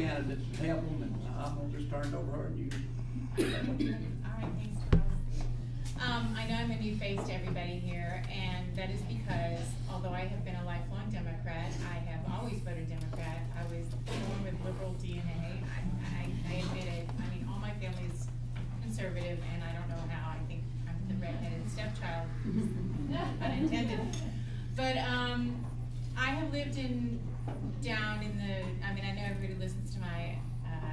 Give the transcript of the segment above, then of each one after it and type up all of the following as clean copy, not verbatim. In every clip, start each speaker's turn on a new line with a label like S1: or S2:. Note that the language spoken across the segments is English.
S1: candidates and help them, and I'm gonna just turn it over to her and you.
S2: All right, thanks, Charles. I know I'm a new face to everybody here, and that is because although I have been a lifelong Democrat, I have always voted Democrat. I was born with liberal DNA. I admit it. I mean, all my family is conservative, and I don't know how. I think I'm the redheaded stepchild, unintended. But I have lived down in the, I mean, I know everybody listens to my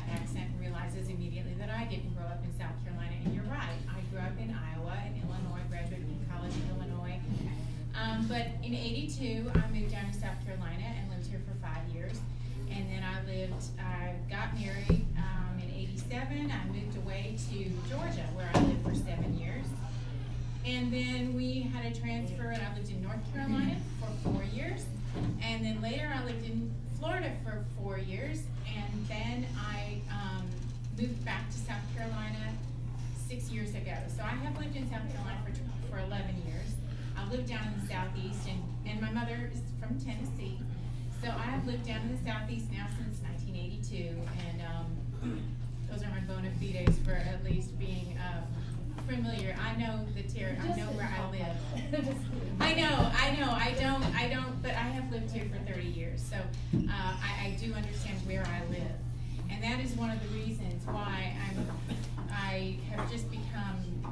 S2: accent and realizes immediately that I didn't grow up in South Carolina, and you're right. I grew up in Iowa and Illinois, graduated from college in Illinois. But in '82, I moved down to South Carolina and lived here for 5 years. And then I got married in '87. I moved away to Georgia, where I lived for 7 years. And then we had a transfer, and I lived in North Carolina for 4 years. And then later I lived in Florida for 4 years. And then I moved back to South Carolina 6 years ago. So I have lived in South Carolina for 11 years. I lived down in the Southeast, and my mother is from Tennessee. So I have lived down in the Southeast now since 1982. And those are my bona fides for at least being familiar. I know I know where I live. I know, I don't, but I have lived here for 30 years, so I do understand where I live. And that is one of the reasons why I have just become,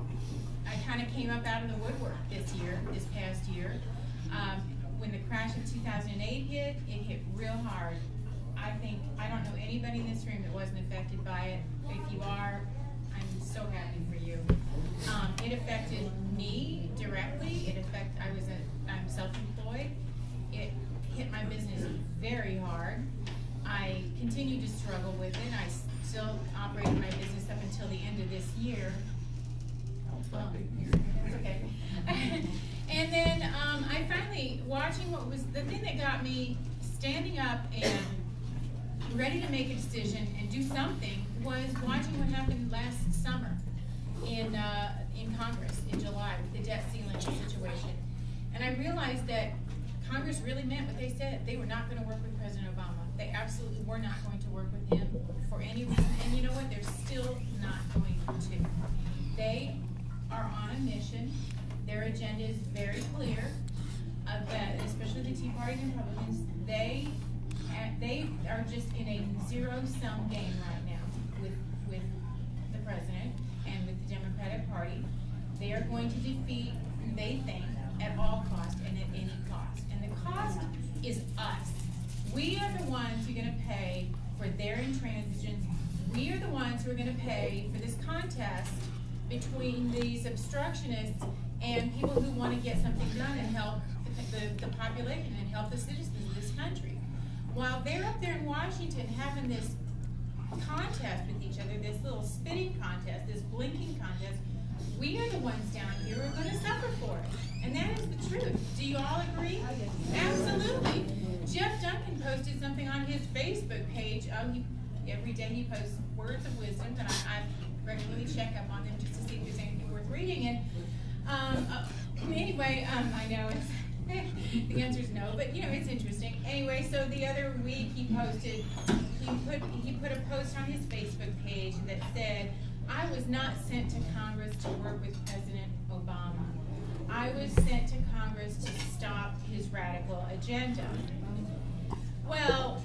S2: I kind of came up out of the woodwork this past year. When the crash of 2008 hit, it hit real hard. I don't know anybody in this room that wasn't affected by it. If you are, I'm so happy for you. It affected me directly. I'm self-employed. It hit my business very hard. I continue to struggle with it. I still operated my business up until the end of this year. That's okay. And then I finally, watching what was, the thing that got me standing up and ready to make a decision and do something was watching what happened last summer in Congress in July with the debt ceiling situation. And I realized that Congress really meant what they said. They were not going to work with President Obama. They absolutely were not going to work with him for any reason. And you know what? They're still not going to. They are on a mission. Their agenda is very clear, that especially the Tea Party and Republicans, they are just in a zero-sum game right now with the president and with the Democratic Party. They are going to defeat, they think, at all costs and at any cost. And the cost is us. We are the ones who are going to pay for their intransigence. We are the ones who are going to pay for this contest between these obstructionists and people who want to get something done and help the population and help the citizens of this country. While they're up there in Washington having this contest with each other, this little spitting contest, this blinking contest, we are the ones down here who are going to suffer for it. And that is the truth. Do you all agree? Absolutely. Jeff Duncan posted something on his Facebook page. Every day he posts words of wisdom, and I regularly check up on them just to see if there's anything worth reading. And anyway, I know the answer is no, but you know, it's interesting. Anyway, so the other week he put a post on his Facebook page that said, "I was not sent to Congress to work with President Obama. I was sent to Congress to stop his radical agenda." Well,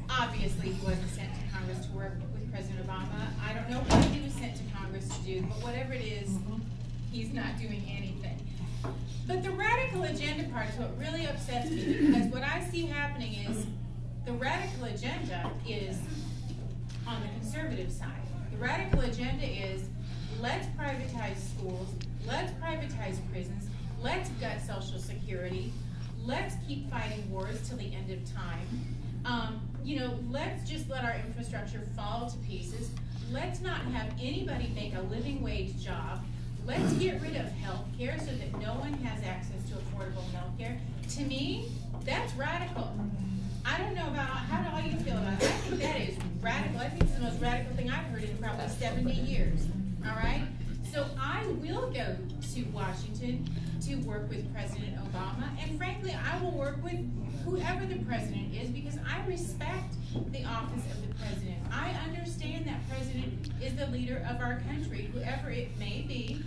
S2: obviously he wasn't sent to Congress to work with President Obama. I don't know what he was sent to Congress to do, but whatever it is, he's not doing anything. But the radical agenda part is what really upsets me, because what I see happening is the radical agenda is on the conservative side. The radical agenda is, let's privatize schools, let's privatize prisons, let's gut Social Security, let's keep fighting wars till the end of time. You know, let's just let our infrastructure fall to pieces. Let's not have anybody make a living wage job. Let's get rid of health care so that no one has access to affordable health care. To me, that's radical. I don't know about, how do all you feel about it? I think that is radical. I think it's the most radical thing I've heard in probably 70 years. All right? So I will go to Washington to work with President Obama, and frankly, I will work with whoever the president is because I respect the office of the president. I understand that president is the leader of our country, whoever it may be,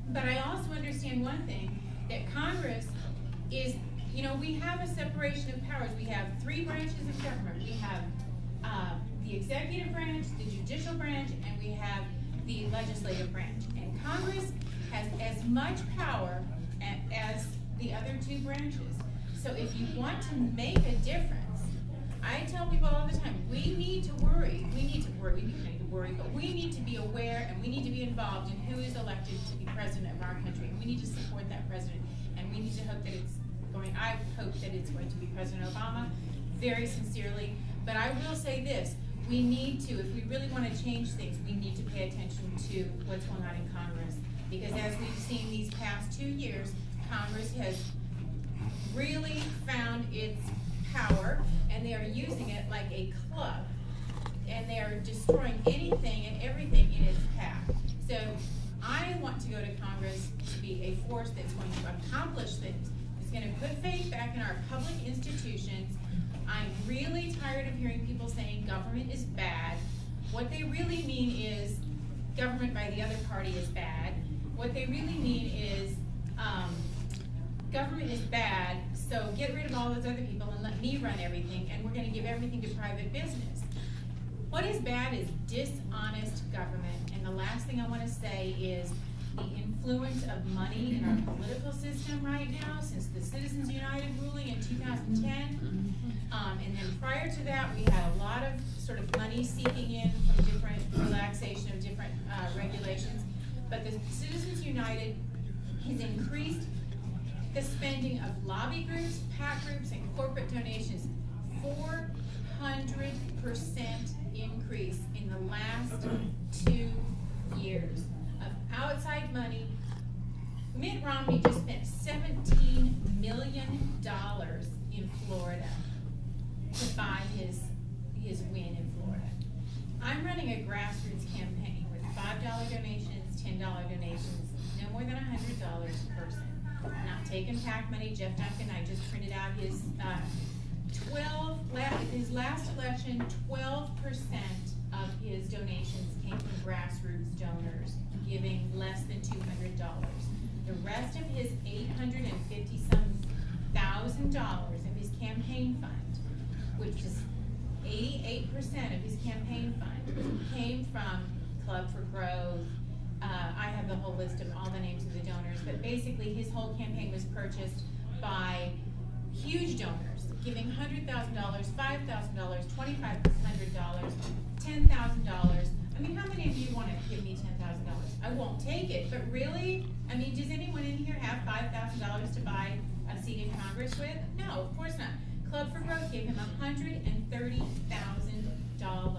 S2: but I also understand one thing, that Congress is, you know, we have a separation of powers. We have three branches of government. We have the executive branch, the judicial branch, and we have the legislative branch. And Congress has as much power as the other two branches. So if you want to make a difference, I tell people all the time, we need to worry, but we need to be aware and we need to be involved in who is elected to be president of our country. And we need to support that president. And we need to hope that I hope that it's going to be President Obama, very sincerely. But I will say this, we need to, if we really want to change things, we need to pay attention to what's going on in Congress. Because as we've seen these past 2 years, Congress has really found its power, and they are using it like a club. And they are destroying anything and everything in its path. So I want to go to Congress to be a force that's going to accomplish things. It's going to put faith back in our public institutions. I'm really tired of hearing people saying government is bad. What they really mean is government by the other party is bad. What they really mean is government is bad, so get rid of all those other people and let me run everything, and we're going to give everything to private business. What is bad is dishonest government, and the last thing I want to say is the influence of money in our political system right now since the Citizens United ruling in 2010. And then prior to that, we had a lot of sort of money seeking in from different relaxation of different regulations. But the Citizens United has increased the spending of lobby groups, PAC groups, and corporate donations 400% increase in the last 2 years of outside money. Mitt Romney just spent $17 million in Florida to buy his win in Florida. I'm running a grassroots campaign with $5 donations, $10 donations, no more than $100 per person. Not taking PAC money. Jeff Duncan, I just printed out his his last election, 12% of his donations came from grassroots donors, giving less than $200. The rest of his $850-some-thousand of his campaign fund, which is 88% of his campaign fund, came from Club for Growth. I have the whole list of all the names of the donors, but basically his whole campaign was purchased by huge donors, giving $100,000, $5,000, $2,500, $10,000. I mean, how many of you want to give me $10,000? I won't take it, but really? I mean, does anyone in here have $5,000 to buy a seat in Congress with? No, of course not. Club for Growth gave him $130,000.